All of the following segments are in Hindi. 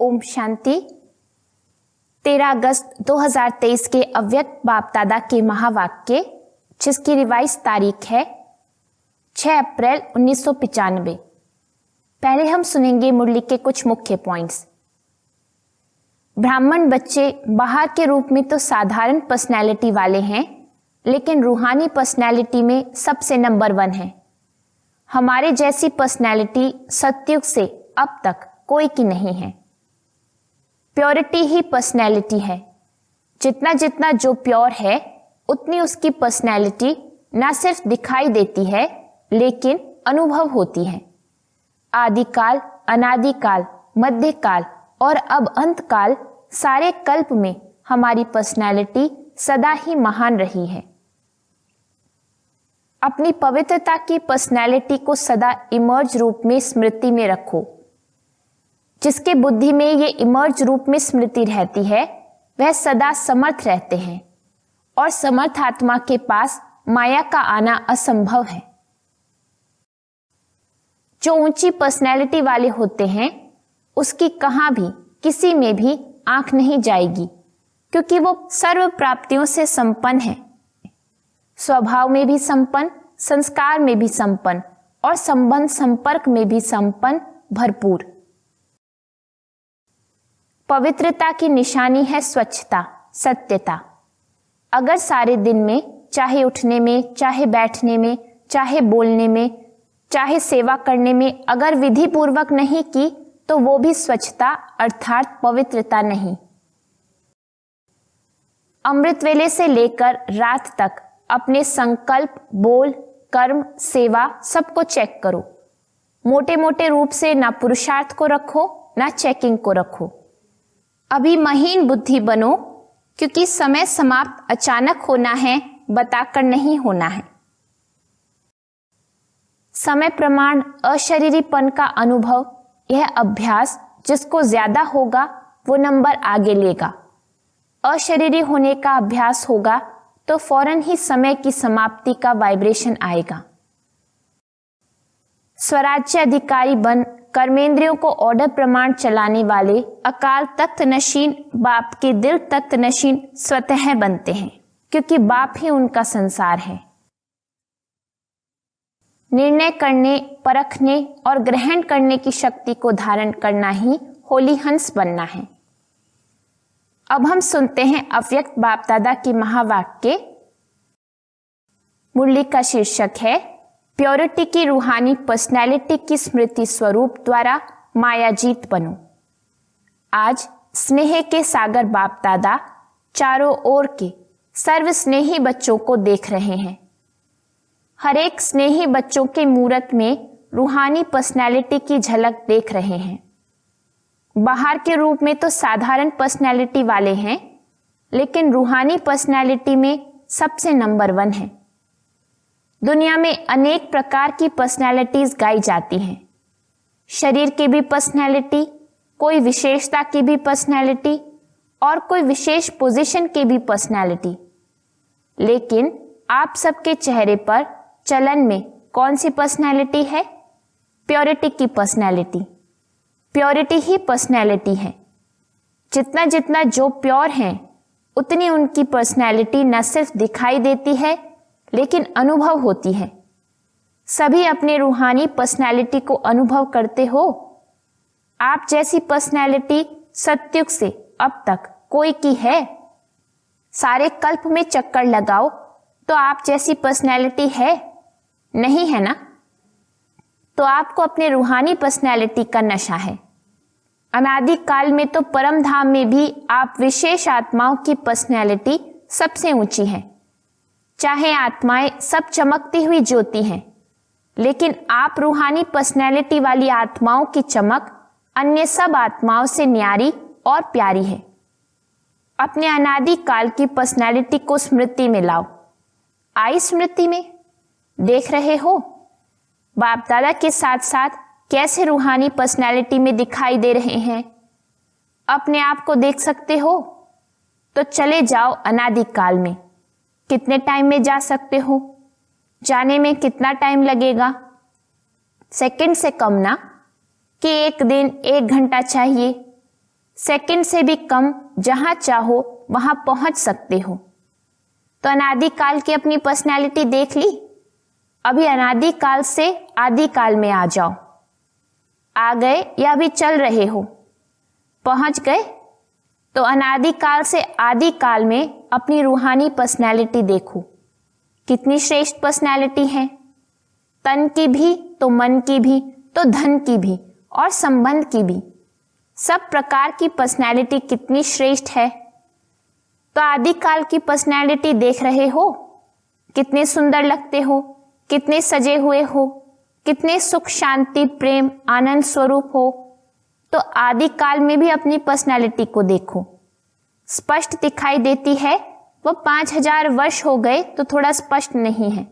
ओम शांति। 13 अगस्त 2023 के अव्यक्त बाप दादा के महावाक्य, जिसकी रिवाइज तारीख है 6 अप्रैल 1995। पहले हम सुनेंगे मुरली के कुछ मुख्य पॉइंट्स। ब्राह्मण बच्चे बाहर के रूप में तो साधारण पर्सनैलिटी वाले हैं, लेकिन रूहानी पर्सनैलिटी में सबसे नंबर 1 है। हमारे जैसी पर्सनैलिटी सतयुग से अब तक कोई की नहीं है। प्योरिटी ही पर्सनैलिटी है। जितना जितना जो प्योर है, उतनी उसकी पर्सनैलिटी न सिर्फ दिखाई देती है, लेकिन अनुभव होती है। आदिकाल, अनादिकाल, मध्यकाल और अब अंतकाल, सारे कल्प में हमारी पर्सनैलिटी सदा ही महान रही है। अपनी पवित्रता की पर्सनैलिटी को सदा इमर्ज रूप में स्मृति में रखो। जिसके बुद्धि में ये इमर्ज रूप में स्मृति रहती है, वह सदा समर्थ रहते हैं, और समर्थ आत्मा के पास माया का आना असंभव है। जो ऊंची पर्सनैलिटी वाले होते हैं, उसकी कहां भी किसी में भी आंख नहीं जाएगी, क्योंकि वो सर्व प्राप्तियों से संपन्न है। स्वभाव में भी संपन्न, संस्कार में भी संपन्न और संबंध संपर्क में भी संपन्न, भरपूर। पवित्रता की निशानी है स्वच्छता, सत्यता। अगर सारे दिन में, चाहे उठने में, चाहे बैठने में, चाहे बोलने में, चाहे सेवा करने में, अगर विधि पूर्वक नहीं की, तो वो भी स्वच्छता अर्थात पवित्रता नहीं। अमृत वेले से लेकर रात तक अपने संकल्प, बोल, कर्म, सेवा सबको चेक करो। मोटे मोटे रूप से ना पुरुषार्थ को रखो, ना चेकिंग को रखो। अभी महीन बुद्धि बनो, क्योंकि समय समाप्त अचानक होना है, बताकर नहीं होना है। समय प्रमाण अशरीरीपन का अनुभव, यह अभ्यास जिसको ज्यादा होगा वो नंबर आगे लेगा। अशरीरी होने का अभ्यास होगा तो फौरन ही समय की समाप्ति का वाइब्रेशन आएगा। स्वराज्य अधिकारी बन कर्मेंद्रियों को ऑर्डर प्रमाण चलाने वाले अकाल तख्त नशीन बाप के दिल तख्त नशीन स्वतः बनते हैं, क्योंकि बाप ही उनका संसार है। निर्णय करने, परखने और ग्रहण करने की शक्ति को धारण करना ही होली हंस बनना है। अब हम सुनते हैं अव्यक्त बाप दादा के महावाक्य। मुरली का शीर्षक है प्योरिटी की रूहानी पर्सनैलिटी की स्मृति स्वरूप द्वारा मायाजीत बनो। आज स्नेह के सागर बाप दादा चारों ओर के सर्व स्नेही बच्चों को देख रहे हैं। हर एक स्नेही बच्चों के मूरत में रूहानी पर्सनैलिटी की झलक देख रहे हैं। बाहर के रूप में तो साधारण पर्सनैलिटी वाले हैं, लेकिन रूहानी पर्सनैलिटी में सबसे नंबर 1 है। दुनिया में अनेक प्रकार की पर्सनैलिटीज गाई जाती हैं। शरीर की भी पर्सनैलिटी, कोई विशेषता की भी पर्सनैलिटी और कोई विशेष पोजीशन की भी पर्सनैलिटी। लेकिन आप सबके चेहरे पर चलन में कौन सी पर्सनैलिटी है? प्योरिटी की पर्सनैलिटी। प्योरिटी ही पर्सनैलिटी है। जितना जितना जो प्योर हैं, उतनी उनकी पर्सनैलिटी न सिर्फ दिखाई देती है, लेकिन अनुभव होती है। सभी अपने रूहानी पर्सनैलिटी को अनुभव करते हो। आप जैसी पर्सनैलिटी सतयुग से अब तक कोई की है? सारे कल्प में चक्कर लगाओ तो आप जैसी पर्सनैलिटी है? नहीं है ना? तो आपको अपने रूहानी पर्सनैलिटी का नशा है। अनादि काल में तो परम धाम में भी आप विशेष आत्माओं की पर्सनैलिटी सबसे ऊंची है। चाहे आत्माएं सब चमकती हुई ज्योति हैं, लेकिन आप रूहानी पर्सनैलिटी वाली आत्माओं की चमक अन्य सब आत्माओं से न्यारी और प्यारी है। अपने अनादि काल की पर्सनैलिटी को स्मृति में लाओ। आई स्मृति में? देख रहे हो बाप दादा के साथ साथ कैसे रूहानी पर्सनैलिटी में दिखाई दे रहे हैं? अपने आप को देख सकते हो? तो चले जाओ अनादि काल में। कितने टाइम में जा सकते हो? जाने में कितना टाइम लगेगा? सेकंड से कम ना, कि 1 दिन 1 घंटा चाहिए? सेकंड से भी कम जहां चाहो वहां पहुंच सकते हो। तो अनादिकाल की अपनी पर्सनैलिटी देख ली। अभी अनादिकाल से आदिकाल में आ जाओ। आ गए या अभी चल रहे हो? पहुंच गए? तो अनादिकाल से आदिकाल में अपनी रूहानी पर्सनैलिटी देखो, कितनी श्रेष्ठ पर्सनैलिटी है। तन की भी तो मन की भी तो धन की भी और संबंध की भी, सब प्रकार की पर्सनैलिटी कितनी श्रेष्ठ है। तो आदिकाल की पर्सनैलिटी देख रहे हो, कितने सुंदर लगते हो, कितने सजे हुए हो, कितने सुख शांति प्रेम आनंद स्वरूप हो। तो आदिकाल में भी अपनी पर्सनैलिटी को देखो, स्पष्ट दिखाई देती है। वो 5000 वर्ष हो गए तो थोड़ा स्पष्ट नहीं है,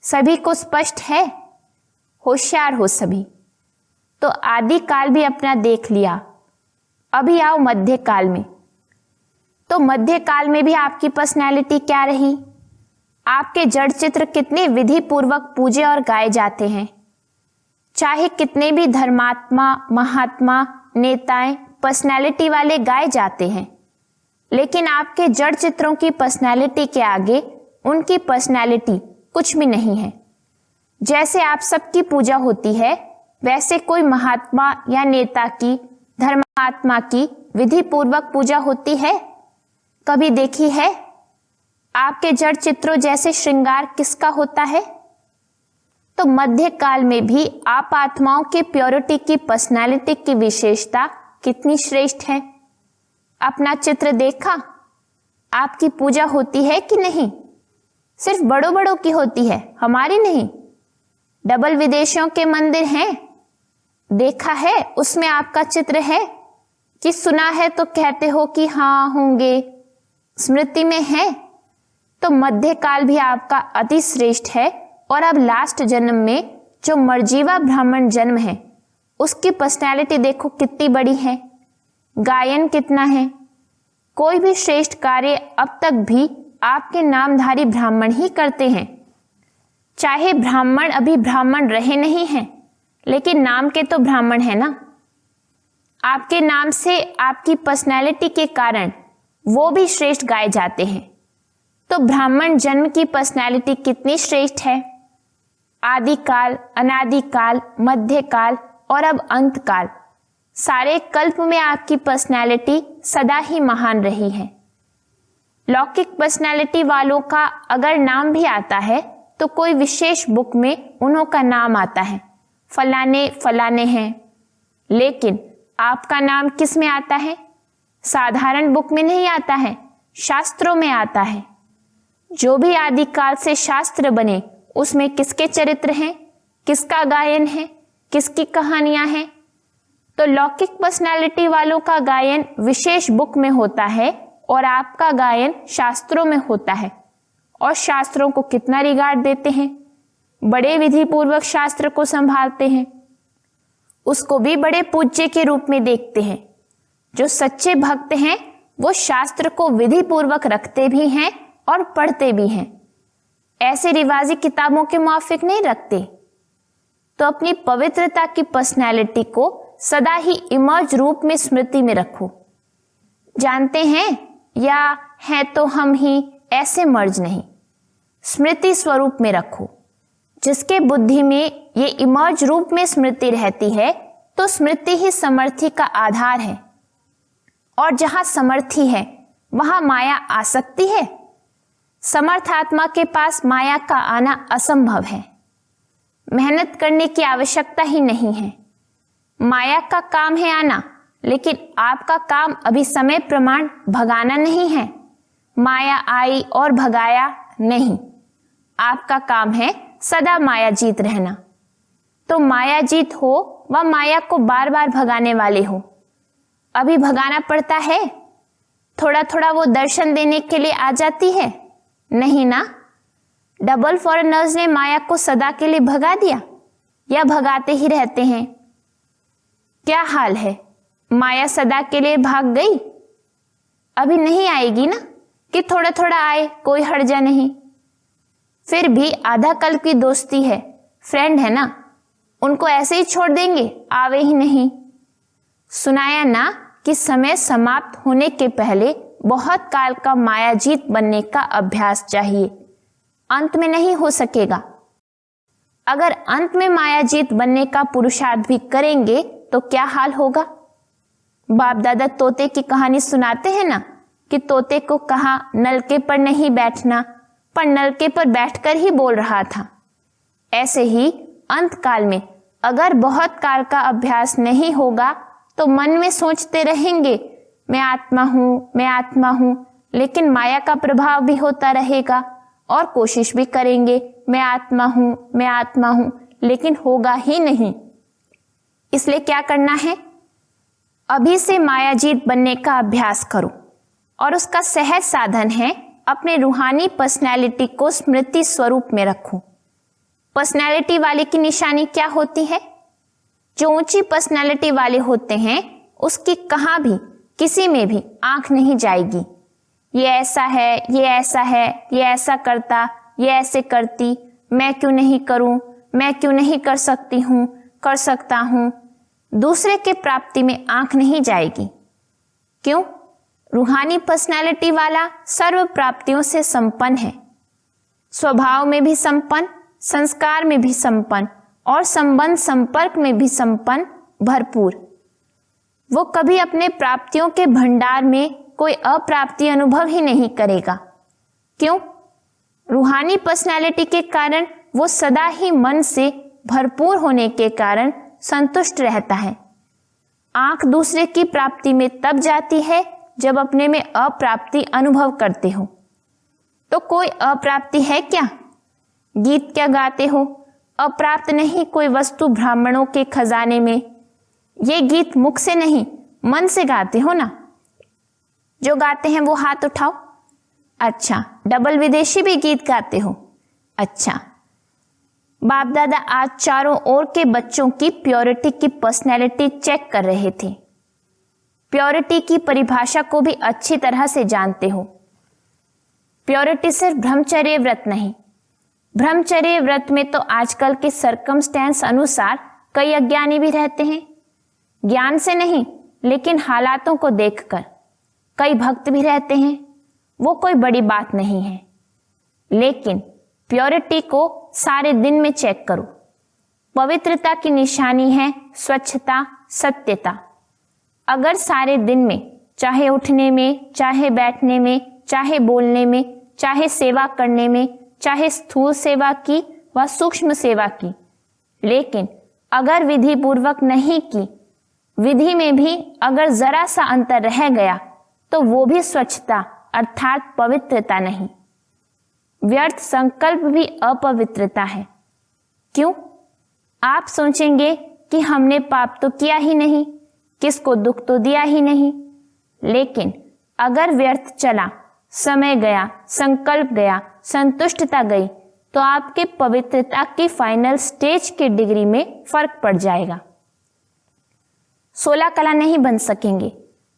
सभी को स्पष्ट है। होशियार हो सभी। तो आदिकाल भी अपना देख लिया। अभी आओ मध्यकाल में। तो मध्यकाल में भी आपकी पर्सनैलिटी क्या रही? आपके जड़ चित्र कितने विधि पूर्वक पूजे और गाए जाते हैं। चाहे कितने भी धर्मात्मा महात्मा नेताएं पर्सनैलिटी वाले गाए जाते हैं, लेकिन आपके जड़ चित्रों की पर्सनैलिटी के आगे उनकी पर्सनैलिटी कुछ भी नहीं है। जैसे आप सबकी पूजा होती है, वैसे कोई महात्मा या नेता की धर्मात्मा की विधि पूर्वक पूजा होती है? कभी देखी है? आपके जड़ चित्रों जैसे श्रृंगार किसका होता है? तो मध्यकाल में भी आप आत्माओं की प्योरिटी की पर्सनैलिटी की विशेषता कितनी श्रेष्ठ है। अपना चित्र देखा? आपकी पूजा होती है कि नहीं? सिर्फ बड़ों बड़ों की होती है, हमारी नहीं। डबल विदेशियों के मंदिर हैं, देखा है, उसमें आपका चित्र है कि सुना है तो कहते हो कि हाँ होंगे, स्मृति में है। तो मध्यकाल भी आपका अति श्रेष्ठ है। और अब लास्ट जन्म में जो मर्जीवा ब्राह्मण जन्म है, उसकी पर्सनैलिटी देखो कितनी बड़ी है। गायन कितना है। कोई भी श्रेष्ठ कार्य अब तक भी आपके नामधारी ब्राह्मण ही करते हैं। चाहे ब्राह्मण अभी ब्राह्मण रहे नहीं हैं, लेकिन नाम के तो ब्राह्मण है ना। आपके नाम से आपकी पर्सनैलिटी के कारण वो भी श्रेष्ठ गाए जाते हैं। तो ब्राह्मण जन्म की पर्सनैलिटी कितनी श्रेष्ठ है। आदिकाल अनादिकाल मध्यकाल और अब अंतकाल, सारे कल्प में आपकी पर्सनैलिटी सदा ही महान रही है। लौकिक पर्सनैलिटी वालों का अगर नाम भी आता है तो कोई विशेष बुक में उन्हों का नाम आता है, फलाने फलाने हैं। लेकिन आपका नाम किस में आता है? साधारण बुक में नहीं आता है, शास्त्रों में आता है। जो भी आदिकाल से शास्त्र बने उसमें किसके चरित्र हैं, किसका गायन है, किसकी कहानियां हैं। तो लौकिक पर्सनैलिटी वालों का गायन विशेष बुक में होता है और आपका गायन शास्त्रों में होता है। और शास्त्रों को कितना रिगार्ड देते हैं, बड़े विधि पूर्वक शास्त्र को संभालते हैं, उसको भी बड़े पूज्य के रूप में देखते हैं। जो सच्चे भक्त हैं वो शास्त्र को विधि पूर्वक रखते भी हैं और पढ़ते भी हैं, ऐसे रिवाजी किताबों के माफिक नहीं रखते। तो अपनी पवित्रता की पर्सनैलिटी को सदा ही इमर्ज रूप में स्मृति में रखो। जानते हैं या है तो हम ही, ऐसे मर्ज नहीं, स्मृति स्वरूप में रखो। जिसके बुद्धि में ये इमर्ज रूप में स्मृति रहती है, तो स्मृति ही समर्थी का आधार है। और जहां समर्थी है वहां माया आ सकती है। समर्थ आत्मा के पास माया का आना असंभव है। मेहनत करने की आवश्यकता ही नहीं है। माया का काम है आना, लेकिन आपका काम अभी समय प्रमाण भगाना नहीं है। माया आई और भगाया नहीं, आपका काम है सदा माया जीत रहना। तो माया जीत हो व माया को बार बार भगाने वाले हो। अभी भगाना पड़ता है, थोड़ा थोड़ा वो दर्शन देने के लिए आ जाती है, नहीं ना। डबल फॉरेनर्स ने माया को सदा के लिए भगा दिया या भगाते ही रहते हैं? क्या हाल है, माया सदा के लिए भाग गई? अभी नहीं आएगी ना कि थोड़ा थोड़ा आए, कोई हर्जा नहीं। फिर भी आधा कल्प की दोस्ती है, फ्रेंड है ना, उनको ऐसे ही छोड़ देंगे? आवे ही नहीं। सुनाया ना कि समय समाप्त होने के पहले बहुत काल का मायाजीत बनने का अभ्यास चाहिए। अंत में नहीं हो सकेगा। अगर अंत में मायाजीत बनने का पुरुषार्थ भी करेंगे तो क्या हाल होगा? बाप दादा तोते की कहानी सुनाते हैं ना कि तोते को कहा नलके पर नहीं बैठना, पर नलके पर बैठकर ही बोल रहा था। ऐसे ही अंत काल में अगर बहुत काल का अभ्यास नहीं होगा तो मन में सोचते रहेंगे मैं आत्मा हूं, मैं आत्मा हूं, लेकिन माया का प्रभाव भी होता रहेगा और कोशिश भी करेंगे मैं आत्मा हूं, मैं आत्मा हूं, लेकिन होगा ही नहीं। इसलिए क्या करना है? अभी से मायाजीत बनने का अभ्यास करो और उसका सहज साधन है अपने रूहानी पर्सनैलिटी को स्मृति स्वरूप में रखो। पर्सनैलिटी वाले की निशानी क्या होती है? जो ऊंची पर्सनैलिटी वाले होते हैं उसकी कहां भी किसी में भी आंख नहीं जाएगी। ये ऐसा है, ये ऐसा है, ये ऐसा करता, ये ऐसे करती, मैं क्यों नहीं करूं, मैं क्यों नहीं कर सकती हूं, कर सकता हूं। दूसरे के प्राप्ति में आंख नहीं जाएगी। क्यों? रूहानी पर्सनैलिटी वाला सर्व प्राप्तियों से संपन्न है, स्वभाव में भी संपन्न, संस्कार में भी संपन्न और संबंध संपर्क में भी संपन्न, भरपूर। वो कभी अपने प्राप्तियों के भंडार में कोई अप्राप्ति अनुभव ही नहीं करेगा। क्यों? रूहानी पर्सनैलिटी के कारण वो सदा ही मन से भरपूर होने के कारण संतुष्ट रहता है। आंख दूसरे की प्राप्ति में तब जाती है जब अपने में अप्राप्ति अनुभव करते हो। तो कोई अप्राप्ति है क्या? गीत क्या गाते हो? अप्राप्त नहीं कोई वस्तु ब्राह्मणों के खजाने में। ये गीत मुख से नहीं मन से गाते हो ना। जो गाते हैं वो हाथ उठाओ। अच्छा, डबल विदेशी भी गीत गाते हो। अच्छा, बाप दादा आज चारों ओर के बच्चों की प्योरिटी की पर्सनैलिटी चेक कर रहे थे। प्योरिटी की परिभाषा को भी अच्छी तरह से जानते हो। प्योरिटी सिर्फ ब्रह्मचर्य व्रत नहीं। ब्रह्मचर्य व्रत में तो आजकल के सर्कमस्टेंस अनुसार कई अज्ञानी भी रहते हैं, ज्ञान से नहीं लेकिन हालातों को देखकर। कई भक्त भी रहते हैं, वो कोई बड़ी बात नहीं है। लेकिन प्योरिटी को सारे दिन में चेक करो। पवित्रता की निशानी है स्वच्छता, सत्यता। अगर सारे दिन में, चाहे उठने में, चाहे बैठने में, चाहे बोलने में, चाहे सेवा करने में, चाहे स्थूल सेवा की व सूक्ष्म सेवा की, लेकिन अगर विधि पूर्वक नहीं की, विधि में भी अगर जरा सा अंतर रह गया तो वो भी स्वच्छता अर्थात पवित्रता नहीं। व्यर्थ संकल्प भी अपवित्रता है। क्यों? आप सोचेंगे कि हमने पाप तो किया ही नहीं, किसको दुख तो दिया ही नहीं। लेकिन अगर व्यर्थ चला, समय गया, संकल्प गया, संतुष्टता गई, तो आपके पवित्रता की फाइनल स्टेज की डिग्री में फर्क पड़ जाएगा। 16 कला नहीं बन सकेंगे,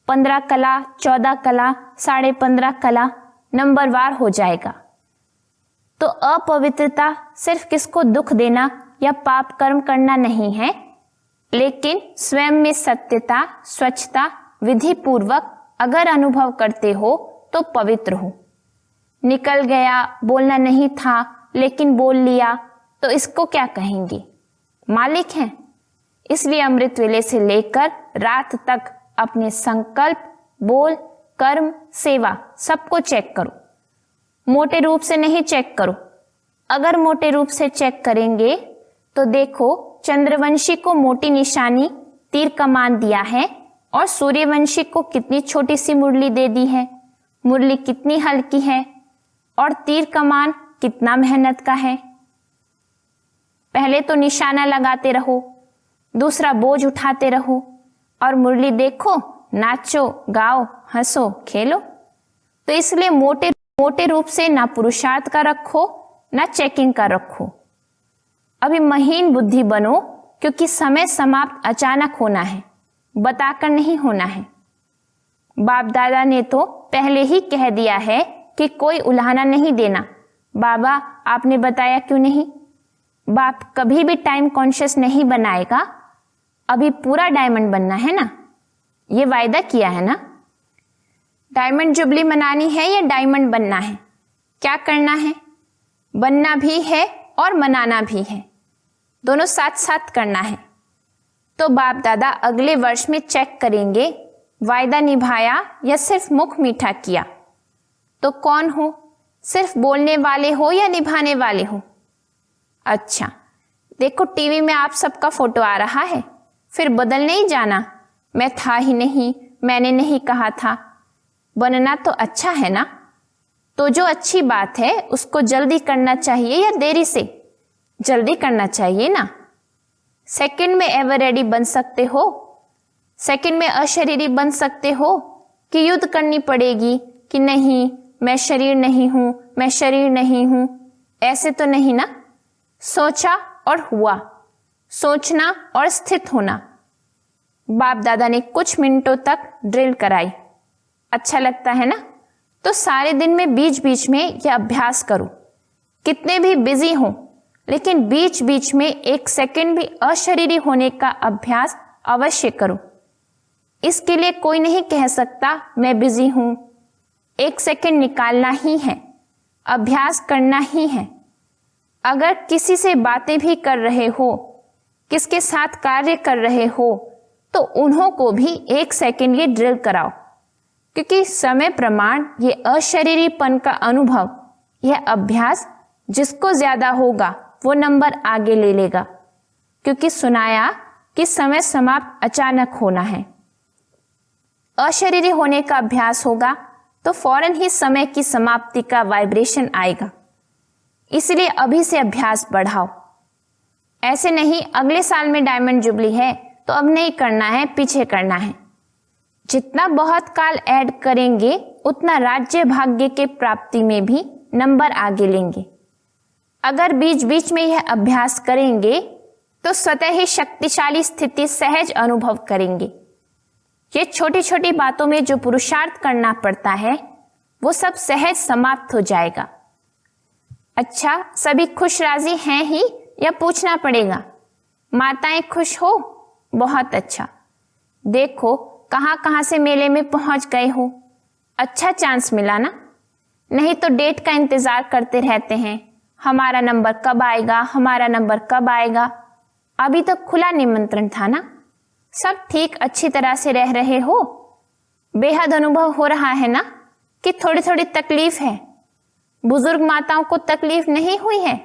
15 कला, 14 कला, 15.5 कला नंबरवार हो जाएगा। तो अपवित्रता सिर्फ किसको दुख देना या पाप कर्म करना नहीं है, लेकिन स्वयं में सत्यता, स्वच्छता विधि पूर्वक अगर अनुभव करते हो तो पवित्र हो। निकल गया, बोलना नहीं था लेकिन बोल लिया, तो इसको क्या कहेंगे? मालिक हैं। इसलिए अमृत वेले से लेकर रात तक अपने संकल्प, बोल, कर्म, सेवा सबको चेक करो। मोटे रूप से नहीं चेक करो। अगर मोटे रूप से चेक करेंगे तो देखो, चंद्रवंशी को मोटी निशानी तीर कमान दिया है और सूर्यवंशी को कितनी छोटी सी मुरली दे दी है। मुरली कितनी हल्की है और तीर कमान कितना मेहनत का है। पहले तो निशाना लगाते रहो, दूसरा बोझ उठाते रहो और मुरली देखो, नाचो, गाओ, हंसो, खेलो। तो इसलिए मोटे रूप से ना पुरुषार्थ का रखो, ना चेकिंग का रखो। अभी महीन बुद्धि बनो, क्योंकि समय समाप्त अचानक होना है, बताकर नहीं होना है। बाप दादा ने तो पहले ही कह दिया है कि कोई उल्हाना नहीं देना। बाबा आपने बताया क्यों नहीं? बाप कभी भी टाइम कॉन्शियस नहीं बनाएगा। अभी पूरा डायमंड बनना है ना। ये वायदा किया है ना। डायमंड जुबली मनानी है या डायमंड बनना है? क्या करना है? बनना भी है और मनाना भी है, दोनों साथ साथ करना है। तो बाप दादा अगले वर्ष में चेक करेंगे वायदा निभाया या सिर्फ मुख मीठा किया। तो कौन हो, सिर्फ बोलने वाले हो या निभाने वाले हो? अच्छा, देखो टीवी में आप सबका फोटो आ रहा है, फिर बदल नहीं जाना, मैं था ही नहीं, मैंने नहीं कहा था। बनना तो अच्छा है ना। तो जो अच्छी बात है उसको जल्दी करना चाहिए या देरी से? जल्दी करना चाहिए ना। सेकंड में एवर रेडी बन सकते हो, सेकंड में अशरीरी बन सकते हो कि युद्ध करनी पड़ेगी कि नहीं मैं शरीर नहीं हूं, मैं शरीर नहीं हूं, ऐसे तो नहीं ना। सोचा और हुआ, सोचना और स्थित होना। बाप दादा ने कुछ मिनटों तक ड्रिल कराई। अच्छा लगता है ना। तो सारे दिन में बीच बीच में यह अभ्यास करो, कितने भी बिजी हो, लेकिन बीच बीच में एक सेकंड भी अशरीरी होने का अभ्यास अवश्य करो। इसके लिए कोई नहीं कह सकता मैं बिजी हूं। एक सेकंड निकालना ही है, अभ्यास करना ही है। अगर किसी से बातें भी कर रहे हो, किसके साथ कार्य कर रहे हो, तो उन्हों को भी एक सेकंड ये ड्रिल कराओ, क्योंकि समय प्रमाण ये अशरीरीपन का अनुभव, यह अभ्यास जिसको ज्यादा होगा वो नंबर आगे ले लेगा, क्योंकि सुनाया कि समय समाप्त अचानक होना है। अशरीरी होने का अभ्यास होगा तो फौरन ही समय की समाप्ति का वाइब्रेशन आएगा। इसलिए अभी से अभ्यास बढ़ाओ। ऐसे नहीं अगले साल में डायमंड जुबली है तो अब नहीं करना है, पीछे करना है। जितना बहुत काल ऐड करेंगे उतना राज्य भाग्य के प्राप्ति में भी नंबर आगे लेंगे। अगर बीच बीच में यह अभ्यास करेंगे तो स्वतः ही शक्तिशाली स्थिति सहज अनुभव करेंगे। ये छोटी छोटी बातों में जो पुरुषार्थ करना पड़ता है वो सब सहज समाप्त हो जाएगा। अच्छा, सभी खुश राजी हैं ही या पूछना पड़ेगा? माताएं खुश हो? बहुत अच्छा। देखो कहां कहां से मेले में पहुंच गए हो। अच्छा चांस मिला ना। नहीं तो डेट का इंतजार करते रहते हैं, हमारा नंबर कब आएगा, हमारा नंबर कब आएगा। अभी तो खुला निमंत्रण था ना। सब ठीक अच्छी तरह से रह रहे हो? बेहद अनुभव हो रहा है ना कि थोड़ी थोड़ी तकलीफ है? बुजुर्ग माताओं को तकलीफ नहीं हुई है?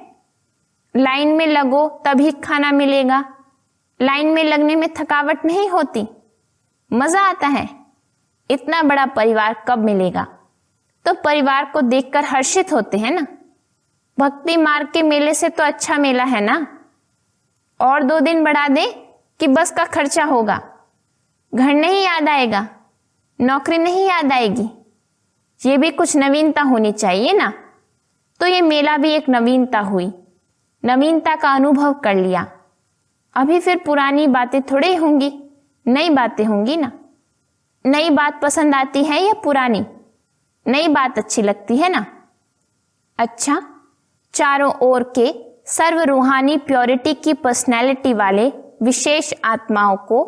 लाइन में लगो तभी खाना मिलेगा, लाइन में लगने में थकावट नहीं होती, मजा आता है। इतना बड़ा परिवार कब मिलेगा? तो परिवार को देखकर हर्षित होते हैं ना। भक्ति मार्ग के मेले से तो अच्छा मेला है ना। और 2 दिन बढ़ा दे कि बस का खर्चा होगा, घर नहीं याद आएगा, नौकरी नहीं याद आएगी। ये भी कुछ नवीनता होनी चाहिए ना। तो ये मेला भी एक नवीनता हुई, नवीनता का अनुभव कर लिया। अभी फिर पुरानी बातें थोड़ी होंगी, नई बातें होंगी ना। नई बात पसंद आती है या पुरानी? नई बात अच्छी लगती है ना। अच्छा, चारों ओर के सर्व रूहानी प्योरिटी की पर्सनैलिटी वाले विशेष आत्माओं को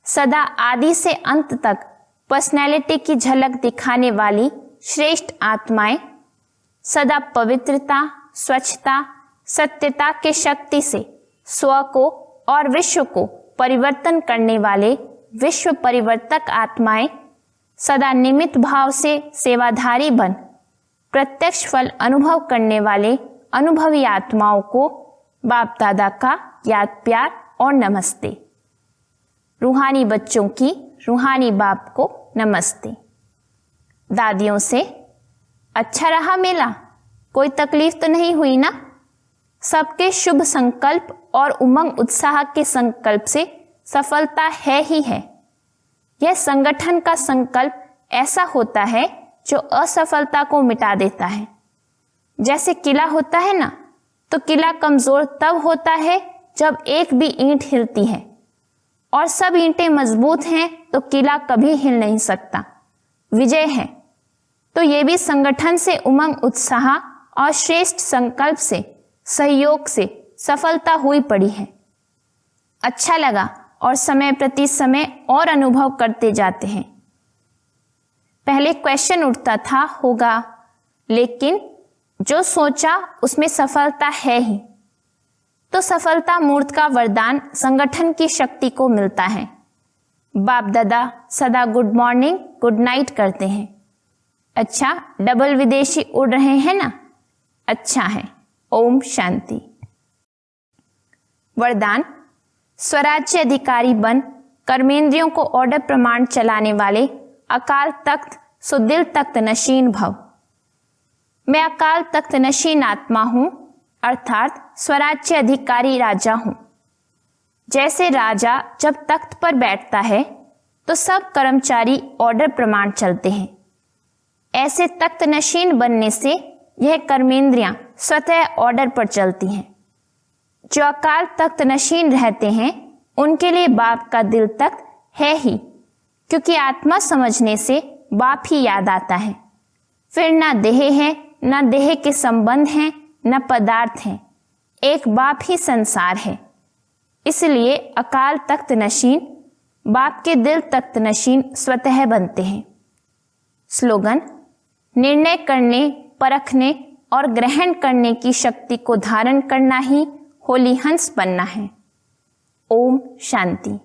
सदा आदि से अंत तक पर्सनैलिटी की झलक दिखाने वाली श्रेष्ठ आत्माएं, सदा पवित्रता, स्वच्छता, सत्यता के शक्ति से स्व को और विश्व को परिवर्तन करने वाले विश्व परिवर्तक आत्माएं, सदा निमित्त भाव से सेवाधारी बन प्रत्यक्ष फल अनुभव करने वाले अनुभवी आत्माओं को बाप दादा का याद प्यार और नमस्ते। रूहानी बच्चों की रूहानी बाप को नमस्ते। दादियों से, अच्छा रहा मेला, कोई तकलीफ तो नहीं हुई ना? सबके शुभ संकल्प और उमंग उत्साह के संकल्प से सफलता है ही है। यह संगठन का संकल्प ऐसा होता है जो असफलता को मिटा देता है। जैसे किला होता है ना, तो किला कमजोर तब होता है जब एक भी ईंट हिलती है, और सब ईंटें मजबूत हैं तो किला कभी हिल नहीं सकता, विजय है। तो ये भी संगठन से उमंग उत्साह और श्रेष्ठ संकल्प से सहयोग से सफलता हुई पड़ी है। अच्छा लगा और समय प्रति समय और अनुभव करते जाते हैं। पहले क्वेश्चन उठता था होगा, लेकिन जो सोचा उसमें सफलता है ही, तो सफलता मूर्त का वरदान संगठन की शक्ति को मिलता है। बाप दादा सदा गुड मॉर्निंग गुड नाइट करते हैं। अच्छा, डबल विदेशी उड़ रहे हैं ना, अच्छा है। ओम शांति। वरदान, स्वराज्य अधिकारी बन कर्मेंद्रियों को ऑर्डर प्रमाण चलाने वाले अकाल तख्त सुदिल तख्त नशीन भव। मैं अकाल तख्त नशीन आत्मा हूं, अर्थात स्वराज्य अधिकारी राजा हूं। जैसे राजा जब तख्त पर बैठता है तो सब कर्मचारी ऑर्डर प्रमाण चलते हैं, ऐसे तख्त नशीन बनने से यह कर्मेंद्रियां स्वतः ऑर्डर पर चलती हैं। जो अकाल तख्त नशीन रहते हैं उनके लिए बाप का दिल तख्त है ही, क्योंकि आत्मा समझने से बाप ही याद आता है। फिर ना देह है, ना देह के संबंध हैं, न पदार्थ हैं, एक बाप ही संसार है। इसलिए अकाल तख्त नशीन बाप के दिल तख्त नशीन स्वतः बनते हैं। स्लोगन, निर्णय करने, परखने और ग्रहण करने की शक्ति को धारण करना ही होली हंस बनना है। ओम शांति।